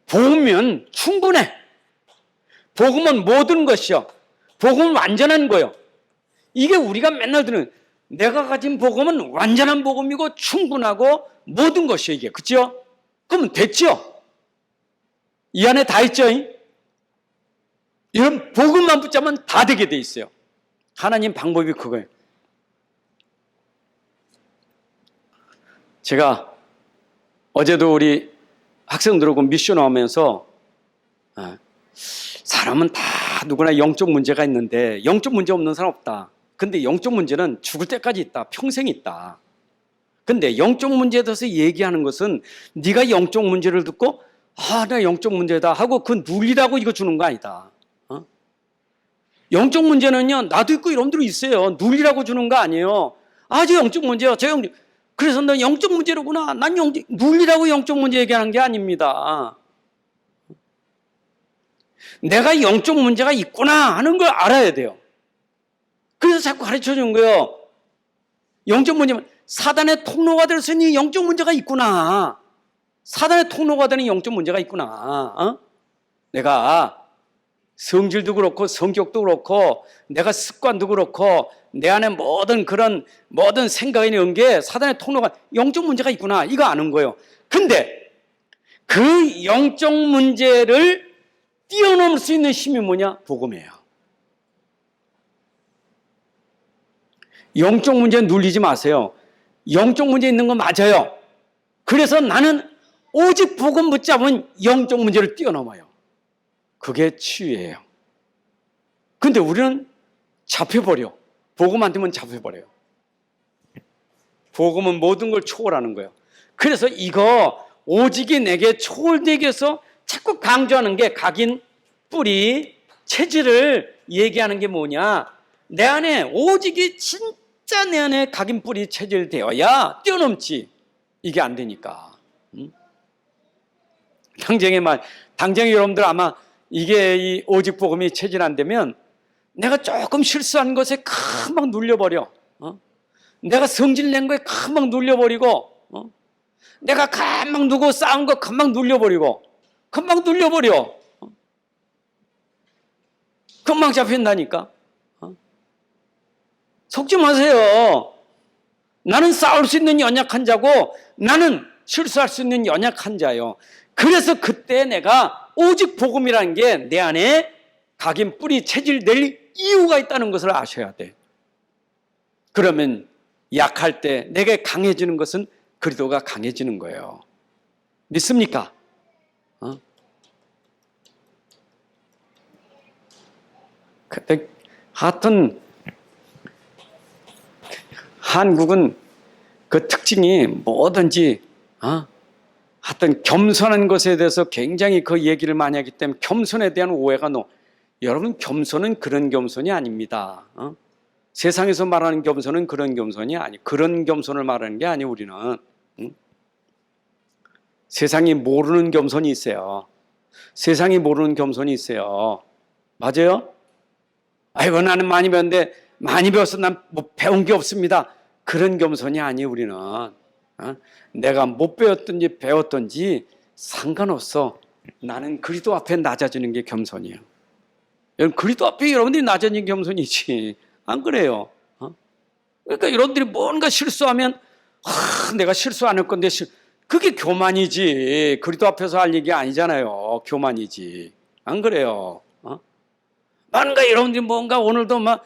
복음은 충분해. 복음은 모든 것이요. 복음은 완전한 거요. 이게 우리가 맨날 듣는, 내가 가진 복음은 완전한 복음이고 충분하고 모든 것이요, 이게. 그렇죠? 그러면 됐죠? 이 안에 다 있죠? 이런 복음만 붙잡으면 다 되게 돼 있어요. 하나님 방법이 그거예요. 제가 어제도 우리 학생들하고 미션 하면서 사람은 다 누구나 영적 문제가 있는데 영적 문제 없는 사람 없다. 근데 영적 문제는 죽을 때까지 있다. 평생 있다. 근데 영적 문제에 대해서 얘기하는 것은 네가 영적 문제를 듣고 나 영적 문제다 하고 그 눌리라고 이거 주는 거 아니다. 영적 문제는요, 나도 있고 여러분들도 있어요. 눌리라고 주는 거 아니에요. 저 영적 문제야. 그래서 너 영적 문제로구나. 난 눌리라고 영적 문제 얘기하는 게 아닙니다. 내가 영적 문제가 있구나 하는 걸 알아야 돼요. 그래서 자꾸 가르쳐 주는 거예요. 영적 문제면 사단의 통로가 될 수 있는 영적 문제가 있구나. 사단의 통로가 되는 영적 문제가 있구나. 내가 성질도 그렇고 성격도 그렇고 내가 습관도 그렇고 내 안에 모든 생각이 있는 게 사단의 통로가 영적 문제가 있구나. 이거 아는 거예요. 근데 그 영적 문제를 뛰어넘을 수 있는 힘이 뭐냐? 복음이에요. 영적 문제는 눌리지 마세요. 영적 문제 있는 건 맞아요. 그래서 나는 오직 복음 붙잡은 영적 문제를 뛰어넘어요. 그게 치유예요. 근데 우리는 잡혀버려. 복음 안 되면 잡혀버려요. 복음은 모든 걸 초월하는 거예요. 그래서 이거 오직이 내게 초월되게 해서 자꾸 강조하는 게 각인, 뿌리, 체질을 얘기하는 게 뭐냐? 내 안에 오직이 진짜 내 안에 각인, 뿌리, 체질 되어야 뛰어넘지. 이게 안 되니까. 당장에 여러분들 아마 이게 이 오직 복음이 체질 안 되면 내가 조금 실수한 것에 금방 눌려버려. 내가 성질 낸 거에 금방 눌려버리고, 내가 금방 누구 싸운 거 금방 눌려버리고, 금방 눌려버려. 금방 잡힌다니까. 속지 마세요. 나는 싸울 수 있는 연약한 자고 나는 실수할 수 있는 연약한 자요. 그래서 그때 내가 오직 복음이라는 게 내 안에 각인 뿌리 체질 낼 이유가 있다는 것을 아셔야 돼. 그러면 약할 때 내게 강해지는 것은 그리스도가 강해지는 거예요. 믿습니까? 그때 하여튼 한국은 그 특징이 뭐든지 하여튼 겸손한 것에 대해서 굉장히 그 얘기를 많이 하기 때문에 겸손에 대한 오해가 여러분, 겸손은 그런 겸손이 아닙니다. 세상에서 말하는 겸손은 그런 겸손이 아니, 그런 겸손을 말하는 게 아니. 우리는 세상이 모르는 겸손이 있어요. 세상이 모르는 겸손이 있어요. 맞아요? 아이고, 나는 많이 배웠는데 많이 배워서 난 뭐 배운 게 없습니다. 그런 겸손이 아니. 우리는 내가 못 배웠든지 배웠든지 상관없어. 나는 그리스도 앞에 낮아지는 게 겸손이에요. 여러분, 그리스도 앞에 여러분들이 낮아지는 게 겸손이지. 안 그래요? 그러니까 여러분들이 뭔가 실수하면 내가 실수 안 할 건데 그게 교만이지. 그리스도 앞에서 할 얘기 아니잖아요. 교만이지. 안 그래요? 뭔가 여러분들이 뭔가 오늘도 막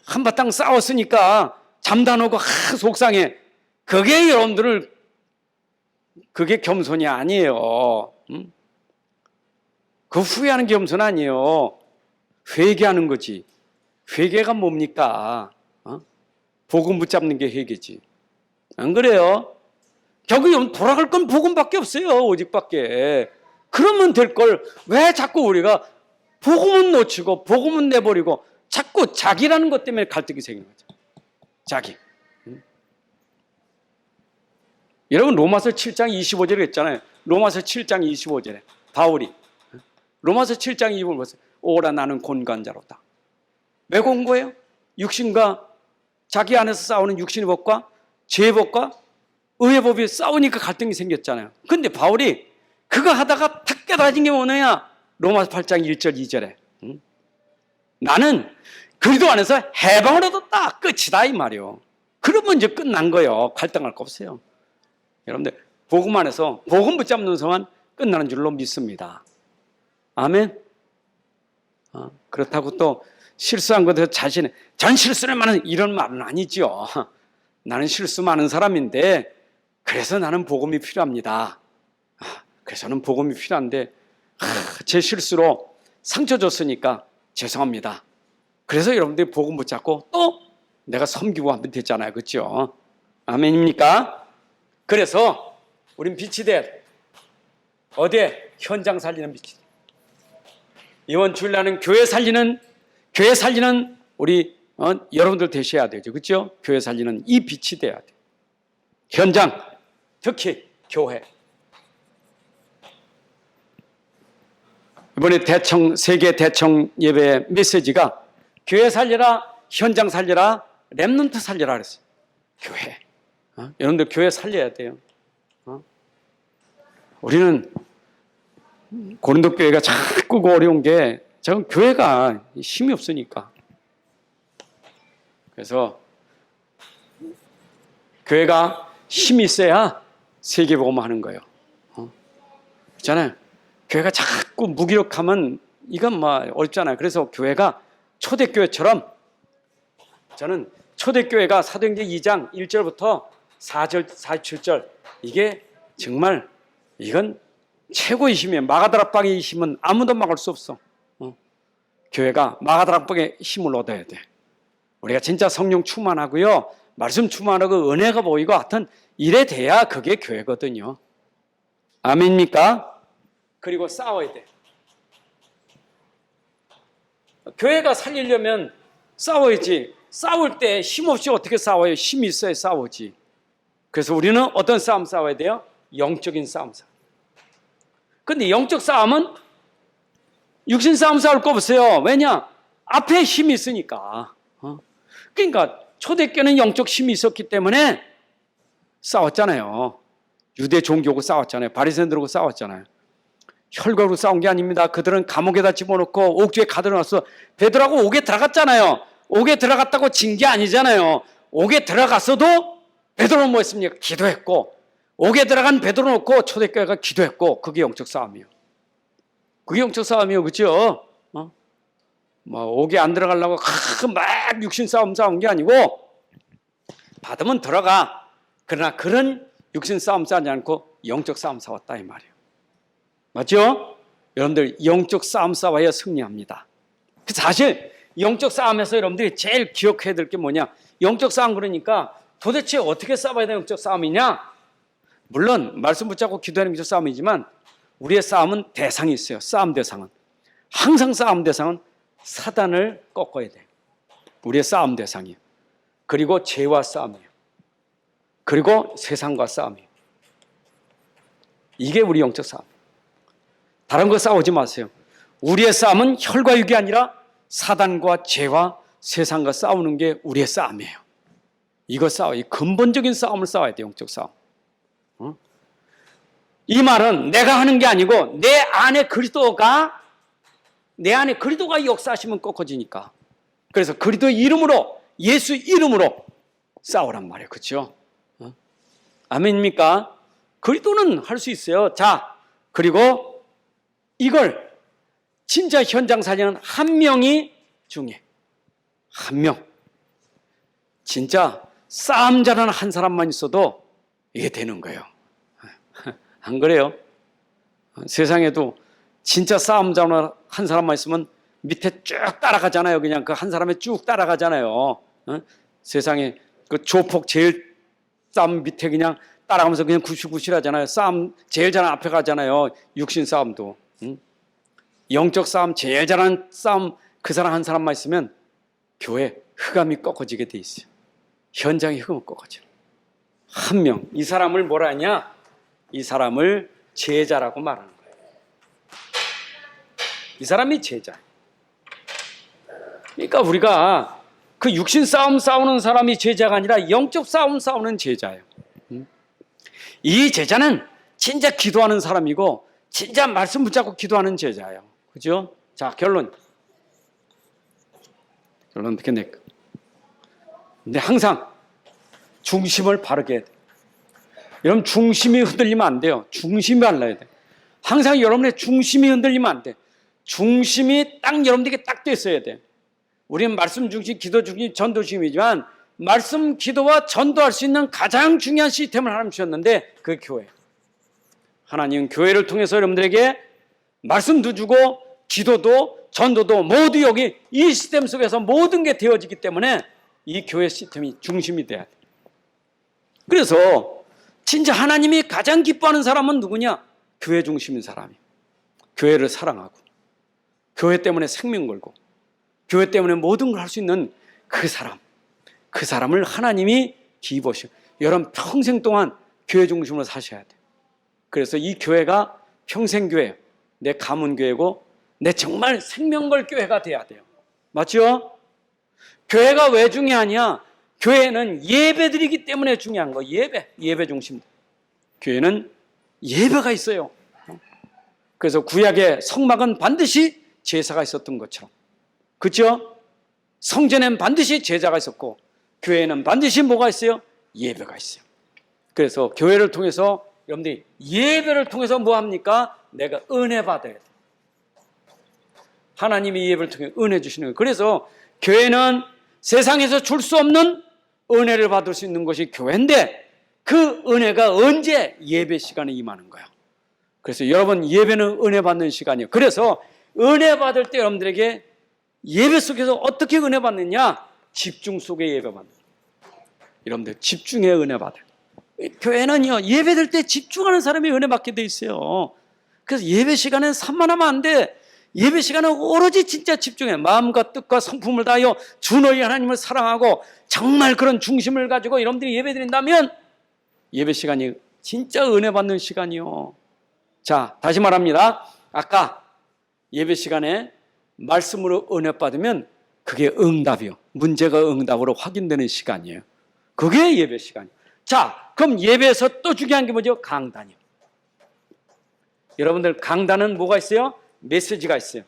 한바탕 싸웠으니까 잠도 안 오고 속상해. 그게 여러분들을 그게 겸손이 아니에요. 그 후회하는 게 겸손 아니에요. 회개하는 거지. 회개가 뭡니까? 복음 붙잡는 게 회개지. 안 그래요? 결국 돌아갈 건 복음밖에 없어요. 오직밖에. 그러면 될 걸 왜 자꾸 우리가 복음은 놓치고 복음은 내버리고 자꾸 자기라는 것 때문에 갈등이 생기는 거죠. 자기. 여러분, 로마서 7장 25절에 했잖아요. 로마서 7장 25절에 바울이 로마서 7장 25절에 보세요. 오라 나는 곤간자로다. 왜 곤 거예요? 육신과 자기 안에서 싸우는 육신의 법과 죄의 법과 의의 법이 싸우니까 갈등이 생겼잖아요. 근데 바울이 그거 하다가 탁 깨달아진 게 뭐냐? 로마서 8장 1절 2절에 나는 그리스도 안에서 해방을 얻었다. 끝이다 이 말이요. 그러면 이제 끝난 거예요. 갈등할 거 없어요. 여러분들 복음 안에서 복음 붙잡는 성은 끝나는 줄로 믿습니다. 아멘. 그렇다고 또 실수한 것에 전 실수를 많은 이런 말은 아니죠. 나는 실수 많은 사람인데 그래서 나는 복음이 필요합니다. 그래서 저는 복음이 필요한데 제 실수로 상처 줬으니까 죄송합니다. 그래서 여러분들이 복음 붙잡고 또 내가 섬기고 하면 됐잖아요. 그렇죠? 아멘입니까? 그래서 우린 빛이 돼. 어디에? 현장 살리는 빛이 돼. 이번 주일날은 교회 살리는 우리 여러분들 되셔야 되죠. 그렇죠? 교회 살리는 이 빛이 돼야 돼. 현장, 특히 교회. 이번에 세계 대청 예배 메시지가 교회 살려라, 현장 살려라, 렘넌트 살려라 그랬어요. 교회. 여러분들 교회 살려야 돼요. 우리는 고린도 교회가 자꾸 어려운 게 저는 교회가 힘이 없으니까. 그래서 교회가 힘이 있어야 세계복음 하는 거예요. 그렇잖아요. 교회가 자꾸 무기력하면 이건 뭐 어렵잖아요. 그래서 교회가 초대교회처럼 저는 초대교회가 사도행전 2장 1절부터 4절, 47절 이게 정말 이건 최고의 힘이에요. 마가다락방의 힘은 아무도 막을 수 없어. 교회가 마가다락방의 힘을 얻어야 돼. 우리가 진짜 성령 충만하고요. 말씀 충만하고 은혜가 보이고 하여튼 이래 돼야 그게 교회거든요. 아멘입니까? 그리고 싸워야 돼. 교회가 살리려면 싸워야지. 싸울 때 힘없이 어떻게 싸워요? 힘이 있어야 싸우지. 그래서 우리는 어떤 싸움 싸워야 돼요? 영적인 싸움 싸워. 근데 영적 싸움은 육신 싸움 싸울 거 없어요. 왜냐? 앞에 힘이 있으니까. 그러니까 초대교회는 영적 힘이 있었기 때문에 싸웠잖아요. 유대 종교하고 싸웠잖아요. 바리새인들하고 싸웠잖아요. 혈과로 싸운 게 아닙니다. 그들은 감옥에다 집어넣고 옥주에 가둬놨어. 베드로하고 옥에 들어갔잖아요. 옥에 들어갔다고 진 게 아니잖아요. 옥에 들어갔어도 베드로는 뭐 했습니까? 기도했고 옥에 들어간 베드로 놓고 초대교회가 기도했고 그게 영적 싸움이에요. 그게 영적 싸움이에요. 그렇죠? 뭐 옥에 안 들어가려고 막 육신 싸움 싸운 게 아니고 받으면 들어가. 그러나 그런 육신 싸움 싸우지 않고 영적 싸움 싸웠다 이 말이에요. 맞죠? 여러분들 영적 싸움 싸워야 승리합니다. 사실 영적 싸움에서 여러분들이 제일 기억해야 될 게 뭐냐? 영적 싸움 그러니까 도대체 어떻게 싸워야 되는 영적 싸움이냐? 물론 말씀 붙잡고 기도하는 영적 싸움이지만 우리의 싸움은 대상이 있어요. 싸움 대상은. 항상 싸움 대상은 사단을 꺾어야 돼요. 우리의 싸움 대상이에요. 그리고 죄와 싸움이에요. 그리고 세상과 싸움이에요. 이게 우리 영적 싸움. 다른 거 싸우지 마세요. 우리의 싸움은 혈과 육이 아니라 사단과 죄와 세상과 싸우는 게 우리의 싸움이에요. 이거 싸워요. 근본적인 싸움을 싸워야 돼요. 영적 싸움. 이 말은 내가 하는 게 아니고 내 안에 그리스도가 역사하시면 꺾어지니까. 그래서 그리스도의 이름으로, 예수 이름으로 싸우란 말이에요. 그렇죠? 아멘입니까? 그리스도는 할 수 있어요. 자, 그리고 이걸 진짜 현장 사진은 한 명이 중요해. 한 명. 진짜 싸움 잘하는 한 사람만 있어도 이게 되는 거예요. 안 그래요? 세상에도 진짜 싸움 잘하는 한 사람만 있으면 밑에 쭉 따라가잖아요. 그냥 그 한 사람에 쭉 따라가잖아요. 세상에 그 조폭 제일 싸움 밑에 그냥 따라가면서 그냥 구실구실하잖아요. 싸움 제일 잘하는 앞에 가잖아요. 육신 싸움도. 영적 싸움 제일 잘하는 싸움 그 사람 한 사람만 있으면 교회 흑암이 꺾어지게 돼 있어요. 현장이 흑암이 꺾어져요. 한 명. 이 사람을 뭐라 하냐? 이 사람을 제자라고 말하는 거예요. 이 사람이 제자. 그러니까 우리가 그 육신 싸움 싸우는 사람이 제자가 아니라 영적 싸움 싸우는 제자예요. 이 제자는 진짜 기도하는 사람이고 진짜 말씀 붙잡고 기도하는 제자예요. 그죠? 자, 결론 어떻게 낼까? 근데 항상 중심을 바르게 해야 돼. 여러분 중심이 흔들리면 안 돼요. 중심이 발라야 돼. 항상 여러분의 중심이 흔들리면 안 돼. 중심이 딱 여러분들에게 딱 돼 있어야 돼. 우리는 말씀 중심, 기도 중심, 전도 중심이지만 말씀, 기도와 전도할 수 있는 가장 중요한 시스템을 하나님 주셨는데 그게 교회예요. 하나님은 교회를 통해서 여러분들에게 말씀도 주고 기도도 전도도 모두 여기 이 시스템 속에서 모든 게 되어지기 때문에 이 교회 시스템이 중심이 돼야 돼. 그래서 진짜 하나님이 가장 기뻐하는 사람은 누구냐? 교회 중심인 사람이. 교회를 사랑하고 교회 때문에 생명 걸고 교회 때문에 모든 걸 할 수 있는 그 사람. 그 사람을 하나님이 기뻐하시고 여러분 평생 동안 교회 중심으로 사셔야 돼. 그래서 이 교회가 평생 교회예요. 내 가문교회고 내 정말 생명 걸 교회가 돼야 돼요. 맞죠? 교회가 왜 중요하냐? 교회는 예배드리기 때문에 중요한 거. 예배 중심. 교회는 예배가 있어요. 그래서 구약의 성막은 반드시 제사가 있었던 것처럼. 그렇죠? 성전에는 반드시 제사가 있었고 교회에는 반드시 뭐가 있어요? 예배가 있어요. 그래서 교회를 통해서 여러분들이 예배를 통해서 뭐 합니까? 내가 은혜 받아야 돼. 하나님이 예배를 통해 은혜 주시는 거예요. 그래서 교회는 세상에서 줄 수 없는 은혜를 받을 수 있는 것이 교회인데 그 은혜가 언제? 예배 시간에 임하는 거예요. 그래서 여러분 예배는 은혜 받는 시간이에요. 그래서 은혜 받을 때 여러분들에게 예배 속에서 어떻게 은혜 받느냐? 집중 속에 예배 받는 거예요. 여러분들 집중해 은혜 받아요. 교회는요 예배될 때 집중하는 사람이 은혜 받게 돼 있어요. 그래서 예배 시간엔 산만하면 안 돼. 예배 시간은 오로지 진짜 집중해. 마음과 뜻과 성품을 다하여 주 너희 하나님을 사랑하고 정말 그런 중심을 가지고 여러분들이 예배 드린다면 예배 시간이 진짜 은혜 받는 시간이요. 자, 다시 말합니다. 아까 예배 시간에 말씀으로 은혜 받으면 그게 응답이요. 문제가 응답으로 확인되는 시간이에요. 그게 예배 시간이에요. 자, 그럼 예배에서 또 중요한 게 뭐죠? 강단이요. 여러분들 강단은 뭐가 있어요? 메시지가 있어요.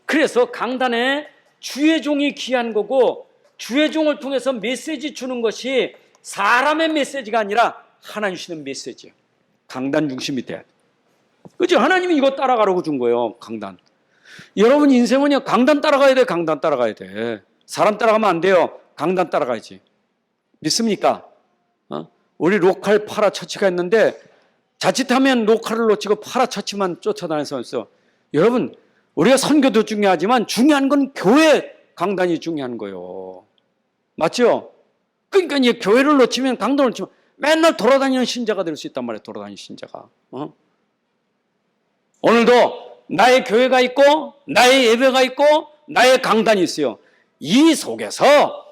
그래서 강단에 주의 종이 귀한 거고 주의 종을 통해서 메시지 주는 것이 사람의 메시지가 아니라 하나님 주시는 메시지예요. 강단 중심이 돼야 돼. 그죠? 하나님이 이거 따라가라고 준 거예요. 강단. 여러분 인생은요, 강단 따라가야 돼. 강단 따라가야 돼. 사람 따라가면 안 돼요. 강단 따라가야지. 믿습니까? 우리 로컬 파라처치가 있는데 자칫하면 로컬을 놓치고 파라처치만 쫓아다녀서 있어. 여러분, 우리가 선교도 중요하지만 중요한 건 교회 강단이 중요한 거예요. 맞죠? 그러니까 이제 교회를 놓치면 강단을 놓치면 맨날 돌아다니는 신자가 될 수 있단 말이에요. 돌아다니는 신자가. 오늘도 나의 교회가 있고 나의 예배가 있고 나의 강단이 있어요. 이 속에서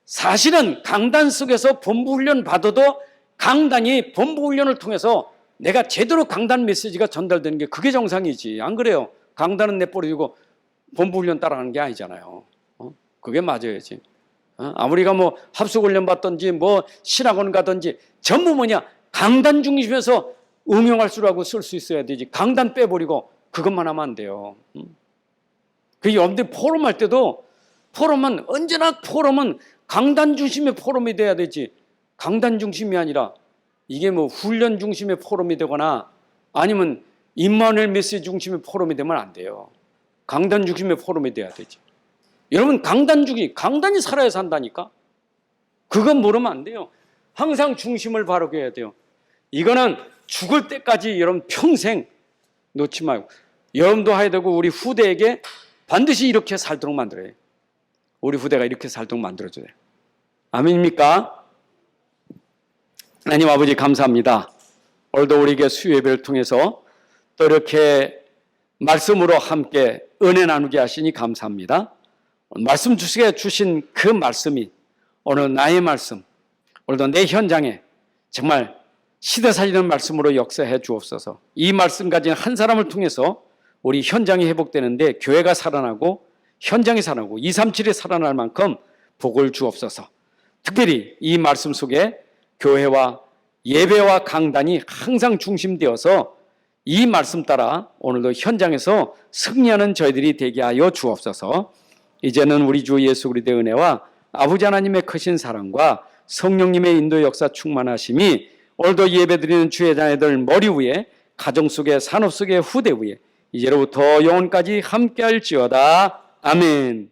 사실은 강단 속에서 본부훈련 받아도 강단이 본부훈련을 통해서 내가 제대로 강단 메시지가 전달되는 게 그게 정상이지. 안 그래요? 강단은 내버려두고 본부훈련 따라가는 게 아니잖아요. 그게 맞아야지. 아무리가 뭐 합숙훈련 받든지 뭐 신학원 가든지 전부 뭐냐, 강단 중심에서 응용할 수 하고 쓸 수 있어야 되지. 강단 빼버리고 그것만 하면 안 돼요. 그 여러분들 포럼 할 때도 포럼은 언제나 포럼은 강단 중심의 포럼이 돼야 되지. 강단 중심이 아니라 이게 뭐 훈련 중심의 포럼이 되거나 아니면 임마누엘 메시지 중심의 포럼이 되면 안 돼요. 강단 중심의 포럼이 돼야 되지. 여러분 강단이 살아야 산다니까. 그건 모르면 안 돼요. 항상 중심을 바르게 해야 돼요. 이거는 죽을 때까지 여러분 평생 놓지 말고 여러분도 해야 되고 우리 후대에게 반드시 이렇게 살도록 만들어야 해요. 우리 후대가 이렇게 살도록 만들어줘야 돼요. 아멘입니까? 하나님 아버지 감사합니다. 오늘도 우리에게 수요예배를 통해서 또 이렇게 말씀으로 함께 은혜 나누게 하시니 감사합니다. 말씀 주시게 주신 그 말씀이 오늘 나의 말씀, 오늘도 내 현장에 정말 시대 살리는 말씀으로 역사해 주옵소서. 이 말씀 가진 한 사람을 통해서 우리 현장이 회복되는데 교회가 살아나고 현장이 살아나고 237이 살아날 만큼 복을 주옵소서. 특별히 이 말씀 속에 교회와 예배와 강단이 항상 중심되어서 이 말씀 따라 오늘도 현장에서 승리하는 저희들이 되게 하여 주옵소서. 이제는 우리 주 예수 그리스도의 은혜와 아버지 하나님의 크신 사랑과 성령님의 인도 역사 충만하심이 오늘도 예배드리는 주의 자녀들 머리 위에, 가정 속에, 산업 속에, 후대 위에 이제로부터 영원까지 함께할지어다. 아멘.